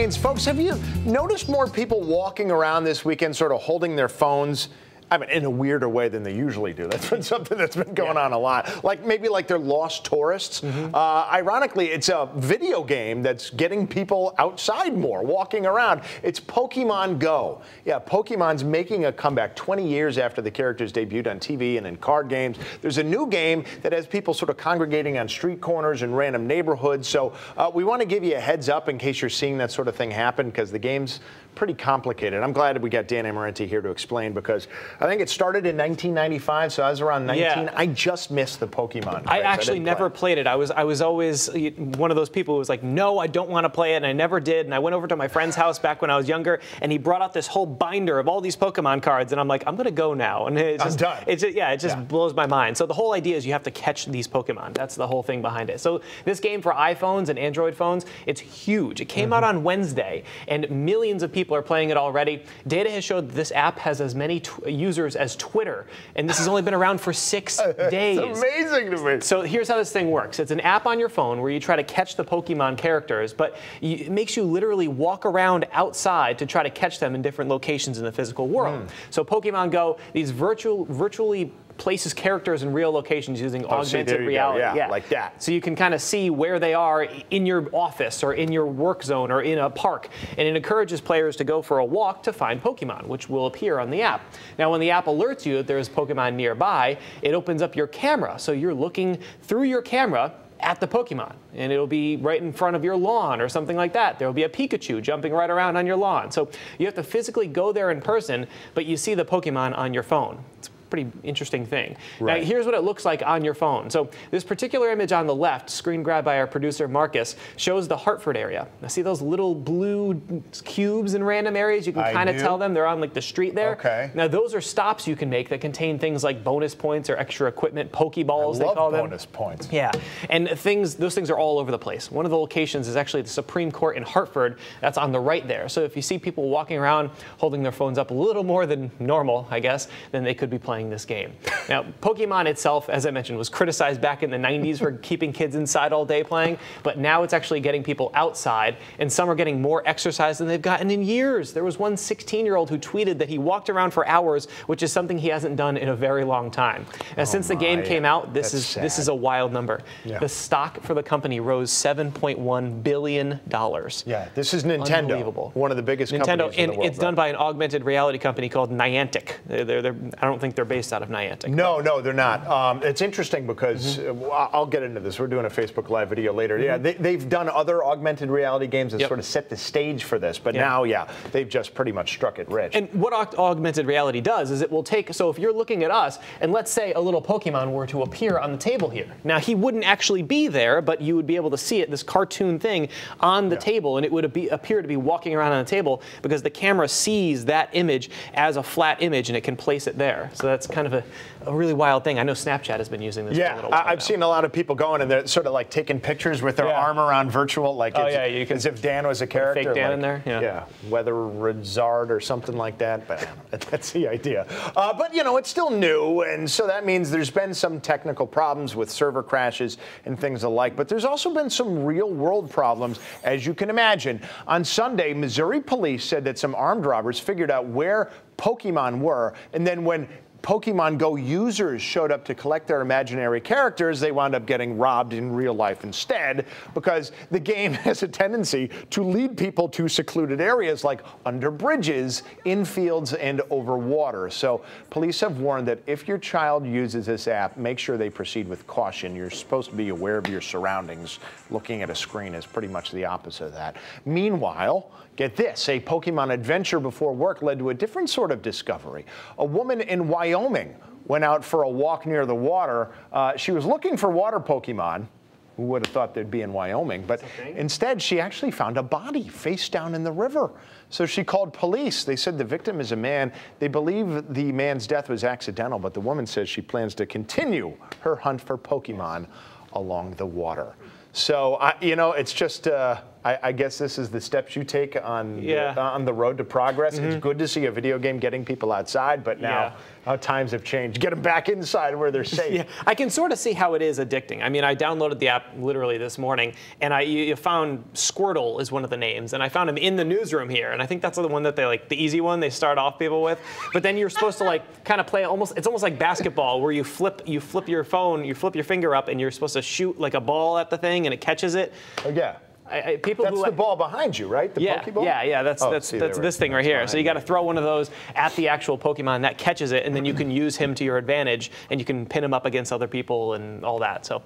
explains. Folks, have you noticed more people walking around this weekend sort of holding their phones? I mean, in a weirder way than they usually do. That's been something that's been going on a lot. Maybe they're lost tourists. Ironically, it's a video game that's getting people outside more, walking around. It's Pokemon Go. Yeah, Pokemon's making a comeback 20 years after the characters debuted on TV and in card games. There's a new game that has people sort of congregating on street corners in random neighborhoods. So we want to give you a heads up in case you're seeing that sort of thing happen, because the game's pretty complicated. I'm glad we got Dan Amarenti here to explain, because I think it started in 1995, so I was around 19. Yeah. I just missed the Pokemon craze. I actually never played it. I was always one of those people who was like, no, I don't want to play it, and I never did. And I went over to my friend's house back when I was younger, and he brought out this whole binder of all these Pokemon cards, and I'm like, I'm going to go now. And I'm done. It just blows my mind. So the whole idea is you have to catch these Pokemon. That's the whole thing behind it. So this game for iPhones and Android phones, it's huge. It came out on Wednesday, and millions of people are playing it already. Data has showed this app has as many users as Twitter, and this has only been around for 6 days. It's amazing to me. So here's how this thing works. It's an app on your phone where you try to catch the Pokemon characters, but it makes you literally walk around outside to try to catch them in different locations in the physical world. So Pokemon Go, these virtually places characters in real locations using augmented reality. Yeah, like that. So you can kind of see where they are in your office or in your work zone or in a park. And it encourages players to go for a walk to find Pokemon, which will appear on the app. Now, when the app alerts you that there's Pokemon nearby, it opens up your camera. So you're looking through your camera at the Pokemon, and it'll be right in front of your lawn or something like that. There'll be a Pikachu jumping right around on your lawn. So you have to physically go there in person, but you see the Pokemon on your phone. It's pretty interesting thing. Right. Now, here's what it looks like on your phone. So this particular image on the left, screen grabbed by our producer Marcus, shows the Hartford area. Now, see those little blue cubes in random areas? You can kind of tell them. They're on the street there. Okay. Now, those are stops you can make that contain things like bonus points or extra equipment, Pokeballs, they call them. Bonus points. Yeah, and those things are all over the place. One of the locations is actually the Supreme Court in Hartford. That's on the right there. So if you see people walking around holding their phones up a little more than normal, I guess, then they could be playing this game. Now, Pokemon itself, as I mentioned, was criticized back in the 90s for keeping kids inside all day playing, but now it's actually getting people outside, and some are getting more exercise than they've gotten in years. There was one 16-year-old who tweeted that he walked around for hours, which is something he hasn't done in a very long time. Now, since the game came out, this is a wild number. Yeah. The stock for the company rose $7.1 billion. Yeah, this is Nintendo, unbelievable. One of the biggest companies in the world. It's done by an augmented reality company called Niantic. I don't think they're based out of Niantic. No, they're not. It's interesting because I'll get into this. We're doing a Facebook Live video later. Yeah, they've done other augmented reality games that sort of set the stage for this, but now, they've just pretty much struck it rich. And what augmented reality does is it will take, so if you're looking at us, and let's say a little Pokemon were to appear on the table here. Now, he wouldn't actually be there, but you would be able to see it, this cartoon thing, on the table, and it would appear to be walking around on the table because the camera sees that image as a flat image, and it can place it there. So that's kind of a really wild thing. I know Snapchat has been using this for a little while I've seen a lot of people going and they're sort of taking pictures with their arm around virtual, as if Dan was a character. Fake Dan in there? Yeah, Weather Rizard or something like that, but that's the idea. But, it's still new, and so that means there's been some technical problems with server crashes and things alike, but there's also been some real-world problems, as you can imagine. On Sunday, Missouri police said that some armed robbers figured out where Pokemon were, and then when Pokemon Go users showed up to collect their imaginary characters, they wound up getting robbed in real life instead, because the game has a tendency to lead people to secluded areas like under bridges, in fields, and over water. So police have warned that if your child uses this app, make sure they proceed with caution. You're supposed to be aware of your surroundings. Looking at a screen is pretty much the opposite of that. Meanwhile, get this, a Pokemon adventure before work led to a different sort of discovery. A woman in Wyoming went out for a walk near the water. She was looking for water Pokemon. Who would have thought they'd be in Wyoming? But instead, she actually found a body face down in the river. So she called police. They said the victim is a man. They believe the man's death was accidental, but the woman says she plans to continue her hunt for Pokemon along the water. So, it's just, I guess this is the steps you take on the road to progress. It's good to see a video game getting people outside, but now how times have changed. Get them back inside where they're safe. I can sort of see how it is addicting. I mean, I downloaded the app literally this morning, and you found Squirtle is one of the names, and I found him in the newsroom here, and I think that's the one that the easy one they start off people with. But then you're supposed to kind of play it's almost like basketball, where you flip your phone, you flip your finger up, and you're supposed to shoot like a ball at the thing, and it catches it. Oh yeah. That's the ball behind you, right? The Pokeball? Yeah. That's this thing right here. So you got to throw one of those at the actual Pokemon that catches it, and then you can use him to your advantage, and you can pin him up against other people and all that. So.